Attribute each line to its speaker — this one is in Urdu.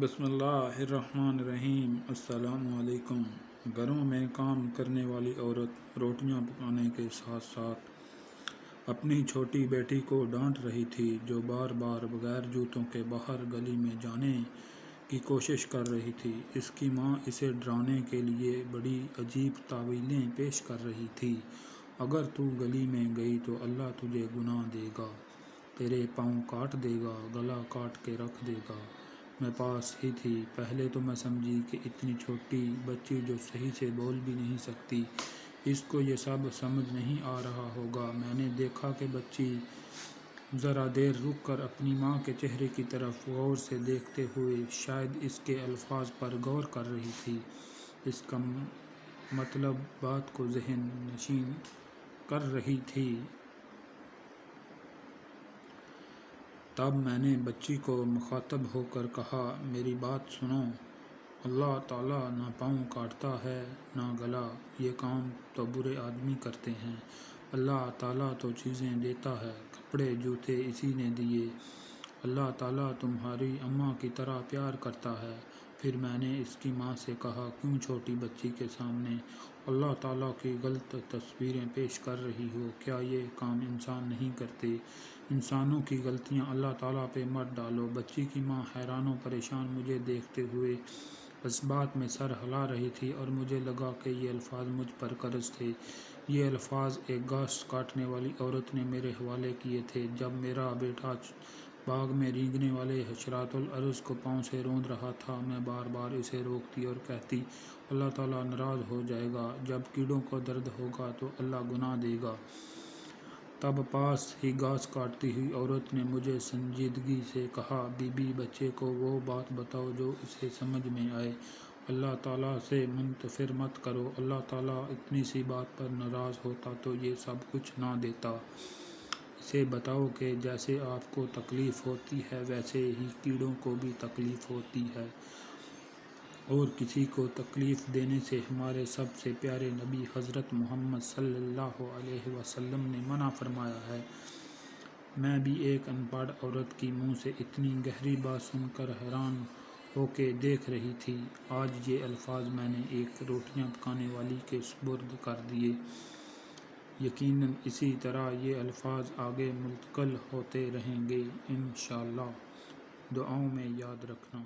Speaker 1: بسم اللہ الرحمن الرحیم۔ السلام علیکم۔ گھروں میں کام کرنے والی عورت روٹیاں پکانے کے ساتھ ساتھ اپنی چھوٹی بیٹی کو ڈانٹ رہی تھی، جو بار بار بغیر جوتوں کے باہر گلی میں جانے کی کوشش کر رہی تھی۔ اس کی ماں اسے ڈرانے کے لیے بڑی عجیب تعویلیں پیش کر رہی تھی۔ اگر تو گلی میں گئی تو اللہ تجھے گناہ دے گا، تیرے پاؤں کاٹ دے گا، گلا کاٹ کے رکھ دے گا۔ میں پاس ہی تھی۔ پہلے تو میں سمجھی کہ اتنی چھوٹی بچی جو صحیح سے بول بھی نہیں سکتی، اس کو یہ سب سمجھ نہیں آ رہا ہوگا۔ میں نے دیکھا کہ بچی ذرا دیر رک کر اپنی ماں کے چہرے کی طرف غور سے دیکھتے ہوئے شاید اس کے الفاظ پر غور کر رہی تھی، اس کا مطلب بات کو ذہن نشین کر رہی تھی۔ تب میں نے بچی کو مخاطب ہو کر کہا، میری بات سنو، اللہ تعالیٰ نہ پاؤں کاٹتا ہے نہ گلا، یہ کام تو برے آدمی کرتے ہیں۔ اللہ تعالیٰ تو چیزیں دیتا ہے، کپڑے جوتے اسی نے دیے۔ اللہ تعالیٰ تمہاری اماں کی طرح پیار کرتا ہے۔ پھر میں نے اس کی ماں سے کہا، کیوں چھوٹی بچی کے سامنے اللہ تعالیٰ کی غلط تصویریں پیش کر رہی ہو؟ کیا یہ کام انسان نہیں کرتے؟ انسانوں کی غلطیاں اللہ تعالیٰ پہ مت ڈالو۔ بچی کی ماں حیران و پریشان مجھے دیکھتے ہوئے اس بات میں سر ہلا رہی تھی، اور مجھے لگا کہ یہ الفاظ مجھ پر قرض تھے۔ یہ الفاظ ایک گھاس کاٹنے والی عورت نے میرے حوالے کیے تھے۔ جب میرا بیٹا باغ میں رینگنے والے حشرات الارض کو پاؤں سے روند رہا تھا، میں بار بار اسے روکتی اور کہتی، اللہ تعالیٰ ناراض ہو جائے گا، جب کیڑوں کو درد ہوگا تو اللہ گناہ دے گا۔ تب پاس ہی گھاس کاٹتی ہوئی عورت نے مجھے سنجیدگی سے کہا، بی بی، بچے کو وہ بات بتاؤ جو اسے سمجھ میں آئے۔ اللہ تعالیٰ سے منتفر مت کرو۔ اللہ تعالیٰ اتنی سی بات پر ناراض ہوتا تو یہ سب کچھ نہ دیتا۔ اسے بتاؤ کہ جیسے آپ کو تکلیف ہوتی ہے ویسے ہی کیڑوں کو بھی تکلیف ہوتی ہے، اور کسی کو تکلیف دینے سے ہمارے سب سے پیارے نبی حضرت محمد صلی اللہ علیہ وسلم نے منع فرمایا ہے۔ میں بھی ایک ان پڑھ عورت کی منہ سے اتنی گہری بات سن کر حیران ہو کے دیکھ رہی تھی۔ آج یہ الفاظ میں نے ایک روٹیاں پکانے والی کے سپرد کر دیے۔ یقیناً اسی طرح یہ الفاظ آگے منتقل ہوتے رہیں گے انشاءاللہ۔ دعاؤں میں یاد رکھنا۔